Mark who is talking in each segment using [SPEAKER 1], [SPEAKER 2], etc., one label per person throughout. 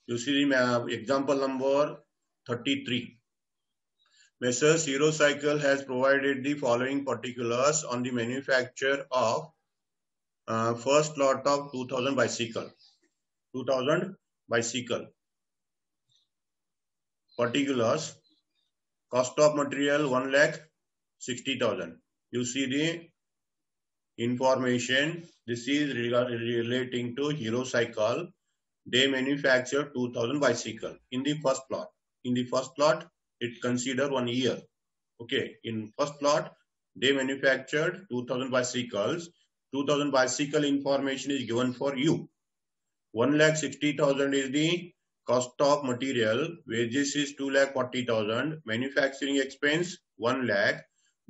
[SPEAKER 1] You see the example number 33. Messrs. Eurocycle has provided the following particulars on the manufacture of first lot of 2000 bicycle. 2000 bicycle. Particulars. Cost of material 1,60,000. You see the information. This is relating to Eurocycle. They manufacture 2000 bicycle in the first plot. In the first plot, it consider 1 year. Okay, in first plot, they manufactured 2000 bicycles. 2000 bicycle information is given for you. 1,60,000 is the cost of material. Wages is 2,40,000. Manufacturing expense 1 lakh.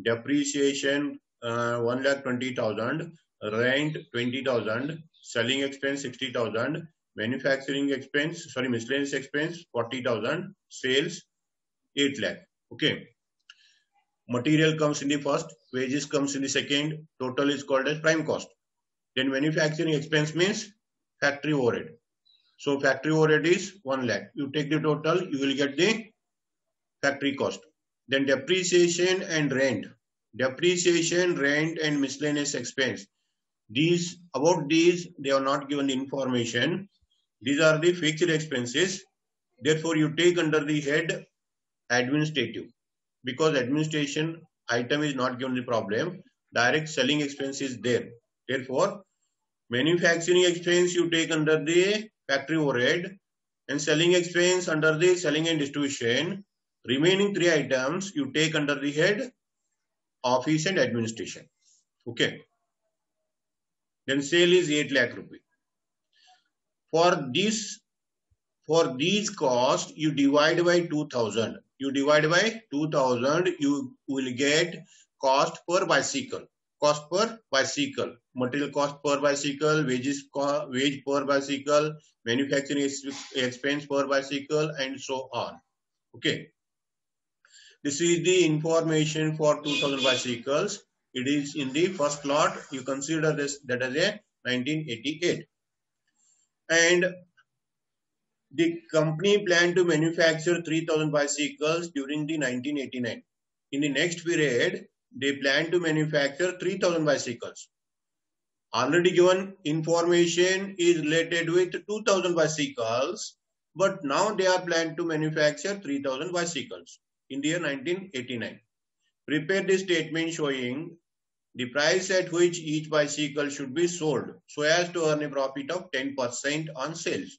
[SPEAKER 1] Depreciation 1,20,000. Rent 20,000. Selling expense 60,000. Manufacturing expense, miscellaneous expense 40,000. Sales 8 lakh. Okay. Material comes in the first, wages comes in the second, total is called as prime cost. Then manufacturing expense means factory overhead. So factory overhead is 1 lakh. You take the total, you will get the factory cost. Then depreciation and rent. Depreciation, rent and miscellaneous expense. About these, they are not given the information. These are the fixed expenses. Therefore, you take under the head administrative. Because administration item is not given the problem, direct selling expense is there. Therefore, manufacturing expense you take under the factory overhead and selling expense under the selling and distribution. Remaining 3 items you take under the head office and administration. Okay. Then sale is 8 lakh rupee. For these costs, you divide by 2000. You divide by 2000, you will get cost per bicycle. Cost per bicycle. Material cost per bicycle, wage per bicycle, manufacturing expense per bicycle, and so on. Okay. This is the information for 2000 bicycles. It is in the first lot. You consider this that as a 1988. And the company planned to manufacture 3000 bicycles during the 1989. In the next period, they plan to manufacture 3000 bicycles. Already given information is related with 2000 bicycles, but now they are planned to manufacture 3000 bicycles in the year 1989. Prepare the statement showing the price at which each bicycle should be sold so as to earn a profit of 10% on sales.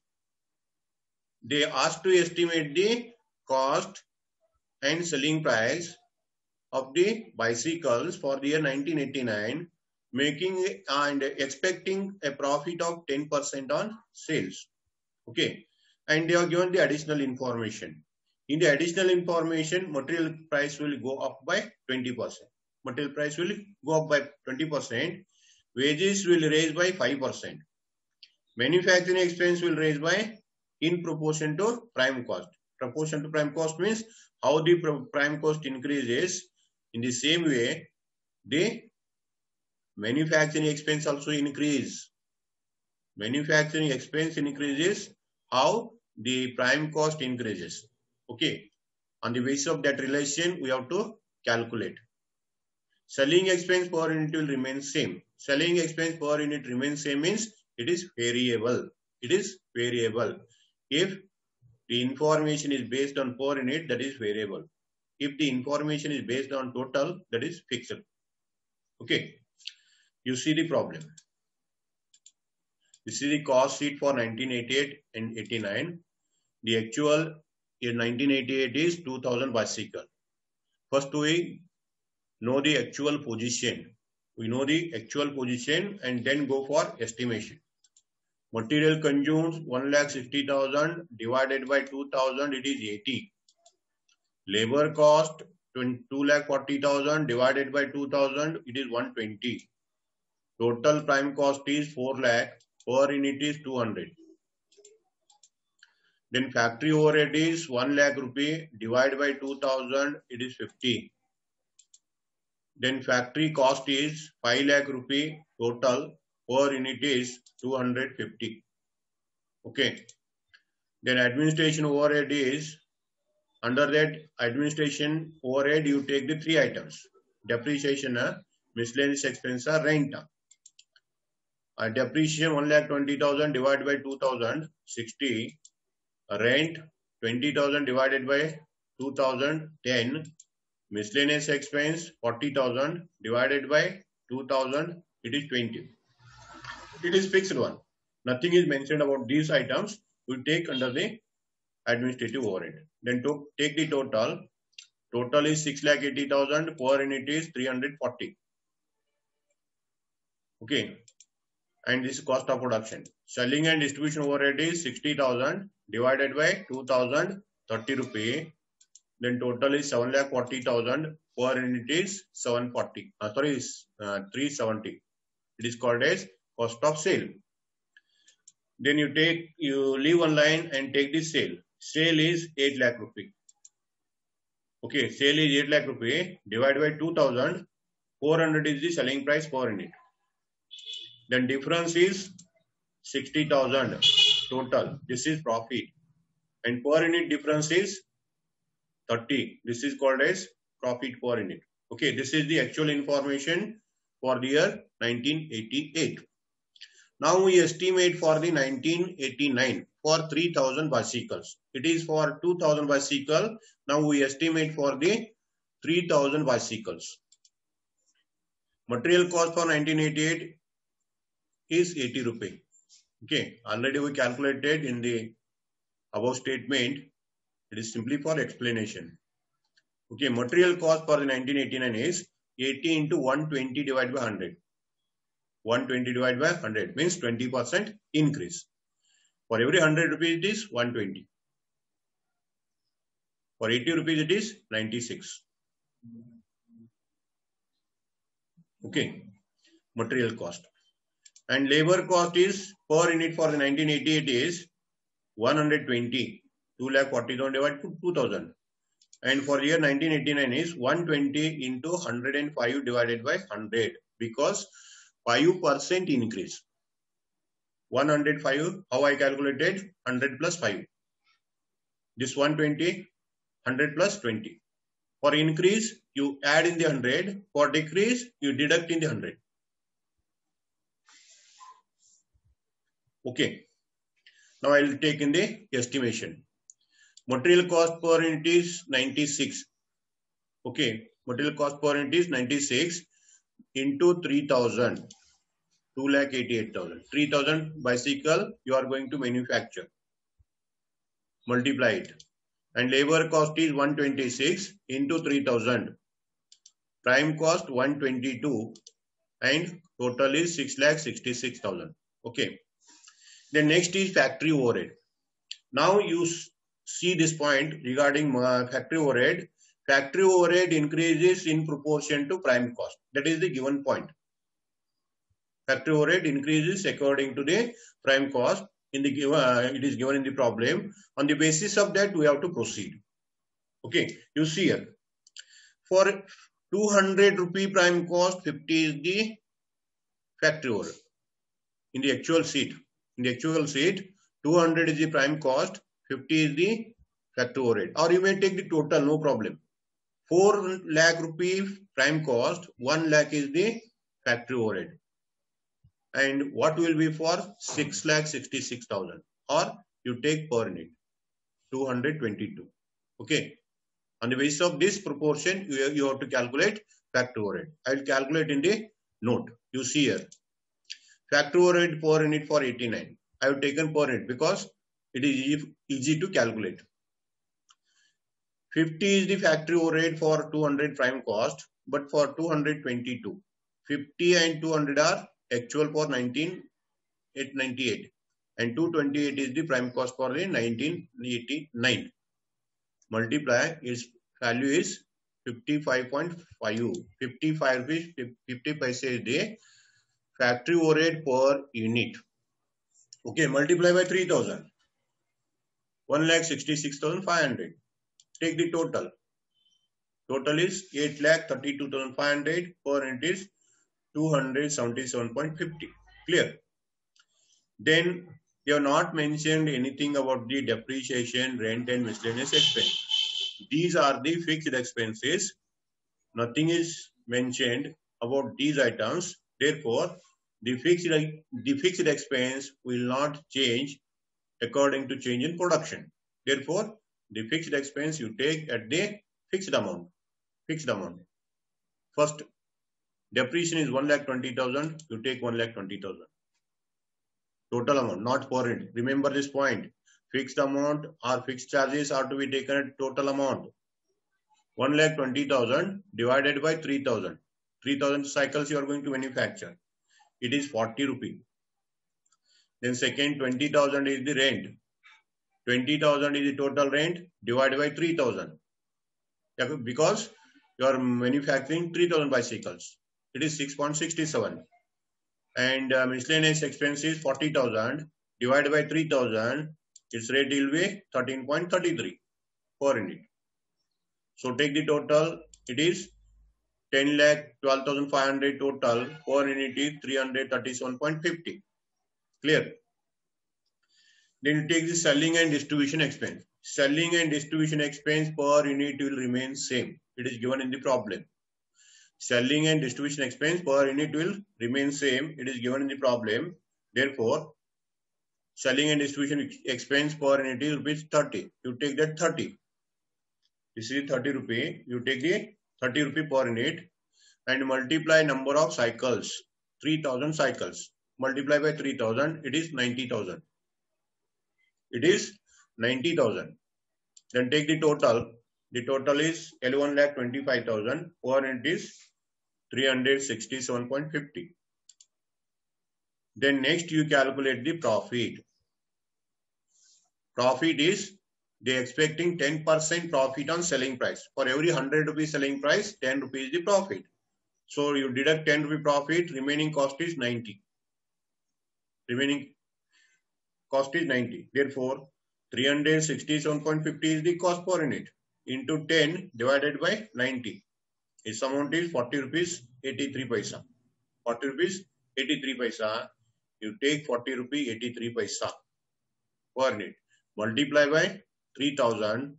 [SPEAKER 1] They asked to estimate the cost and selling price of the bicycles for the year 1989, making and expecting a profit of 10% on sales. Okay. And they are given the additional information. In the additional information, material price will go up by 20%. Material price will go up by 20%. Wages will raise by 5%. Manufacturing expense will raise by in proportion to prime cost. Proportion to prime cost means how the prime cost increases. In the same way, the manufacturing expense also increase. Manufacturing expense increases how the prime cost increases. Okay. On the basis of that relation, we have to calculate. Selling expense per unit will remain same. Selling expense per unit remains same means it is variable. It is variable. If the information is based on per unit, that is variable. If the information is based on total, that is fixed. Okay. You see the problem. This is the cost sheet for 1988 and 89. The actual in 1988 is 2000 bicycle. First we know the actual position. We know the actual position and then go for estimation. Material consumes 1,60,000 divided by 2000, it is 80. Labor cost 2,40,000 divided by 2000, it is 120. Total prime cost is 4 lakh, per unit is 200. Then factory overhead is 1 lakh rupee divided by 2000, it is 50. Then factory cost is 5 lakh rupee total, per unit is 250. Okay. Then administration overhead is, under that administration overhead, you take the three items: depreciation, miscellaneous expense, rent. Depreciation 1,20,000 divided by 2,000, 60. Rent 20,000 divided by 2,000, 10. Miscellaneous expense 40,000 divided by 2,000, it is 20. It is fixed one. Nothing is mentioned about these items. We take under the administrative overhead. Then to take the total. Total is 6,80,000. Per unit is 340. Okay. And this is cost of production. Selling and distribution overhead is 60,000 divided by 2,000, 30 rupee. Then total is 7,40,000. Per unit is 740. 370. It is called as cost of sale. Then you leave one line and take the sale. Sale is 8 lakh rupee. Okay, sale is 8 lakh rupee divided by 2,000. 400 is the selling price per unit. Then difference is 60,000 total. This is profit. And per unit difference is 30. This is called as profit per unit. Okay, this is the actual information for the year 1988. Now we estimate for the 1989 for 3,000 bicycles. It is for 2,000 bicycle. Now we estimate for the 3,000 bicycles. Material cost for 1988 is 80 rupee. Okay, already we calculated in the above statement. It is simply for explanation. Okay, material cost for the 1989 is 80 into 120 divided by 100. 120 divided by 100 means 20% increase. For every 100 rupees it is 120. For 80 rupees it is 96. Okay, material cost. And labor cost is per unit for the 1988 is 120. 2,40,000 divided to 2,000. And for year 1989 is 120 into 105 divided by 100 because 5% increase. 105, how I calculated? 100 plus 5. This 120, 100 plus 20. For increase, you add in the 100. For decrease, you deduct in the 100. Okay. Now I will take in the estimation. Material cost per unit is 96. Okay. Material cost per unit is 96 into 3,000. 2,88,000. 3,000 bicycle you are going to manufacture. Multiply it. And labor cost is 126 into 3,000. Prime cost 122 and total is 6,66,000. Okay. Then next is factory overhead. Now you see this point regarding factory overhead. Factory overhead increases in proportion to prime cost. That is the given point. Factory overhead increases according to the prime cost. In the it is given in the problem. On the basis of that, we have to proceed. Okay, you see here. For 200 rupee prime cost, 50 is the factory overhead. In the actual sheet, 200 is the prime cost, 50 is the factory overhead. Or you may take the total, no problem. 4 lakh rupee prime cost, 1 lakh is the factory overhead. And what will be for 6,66,000, or you take per unit 222. Okay. On the basis of this proportion, you have to calculate factory overhead. I will calculate in the note. You see here. Factory overhead per unit for 89. I have taken per unit because it is easy to calculate. 50 is the factory overhead for 200 prime cost, but for 222. 50 and 200 are actual for 1998 and 228 is the prime cost for the 1989. Multiply, its value is 55.5. 55 rupees 50 paise is the factory overhead per unit. Okay, multiply by 3,000. 1,66,500. Take the total. Total is 8,32,500. Per unit is 277.50. Clear. Then They have not mentioned anything about the depreciation, rent and miscellaneous expense. These are the fixed expenses. Nothing is mentioned about these items. Therefore, the fixed expense will not change according to change in production. Therefore, the fixed expense you take at the fixed amount. Fixed amount. First, depreciation is 1,20,000. You take 1,20,000. Total amount, not per unit. Remember this point. Fixed amount or fixed charges are to be taken at total amount. 1,20,000 divided by 3,000. 3,000 cycles you are going to manufacture. It is 40 rupees. Then second, 20,000 is the rent. 20,000 is the total rent divided by 3,000. Because you are manufacturing 3,000 bicycles. It is 6.67. And miscellaneous expenses 40,000 divided by 3,000. Its rate will be 13.33 per unit. So take the total. It is 10,12,500 total. Per unit is 337.50. Clear? Then you take the selling and distribution expense. Selling and distribution expense per unit will remain same. It is given in the problem. Selling and distribution expense per unit will remain same. It is given in the problem. Therefore, selling and distribution expense per unit is rupees 30. You take that 30. This is 30 rupee. You take the 30 rupee per unit and multiply number of cycles. 3,000 cycles. Multiply by 3,000. It is 90,000. It is 90,000. Then take the total. The total is L1,25,000. Per unit is 367.50. Then next you calculate the profit. Profit is they expecting 10% profit on selling price. For every 100 rupees selling price, 10 rupees the profit. So you deduct 10 rupee profit, remaining cost is 90. Remaining cost is 90. Therefore, 367.50 is the cost per unit into 10 divided by 90. Its amount is 40 rupees 83 paisa. 40 rupees 83 paisa. You take 40 rupee 83 paisa per unit. Multiply by 3,000.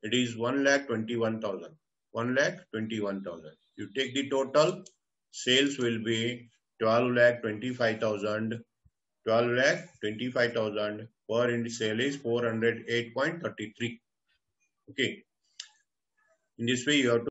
[SPEAKER 1] It is 1,21,000. 1,21,000. You take the total. Sales will be 12,25,000. 12,25,000 per unit sale is 408.33. Okay. In this way, you have to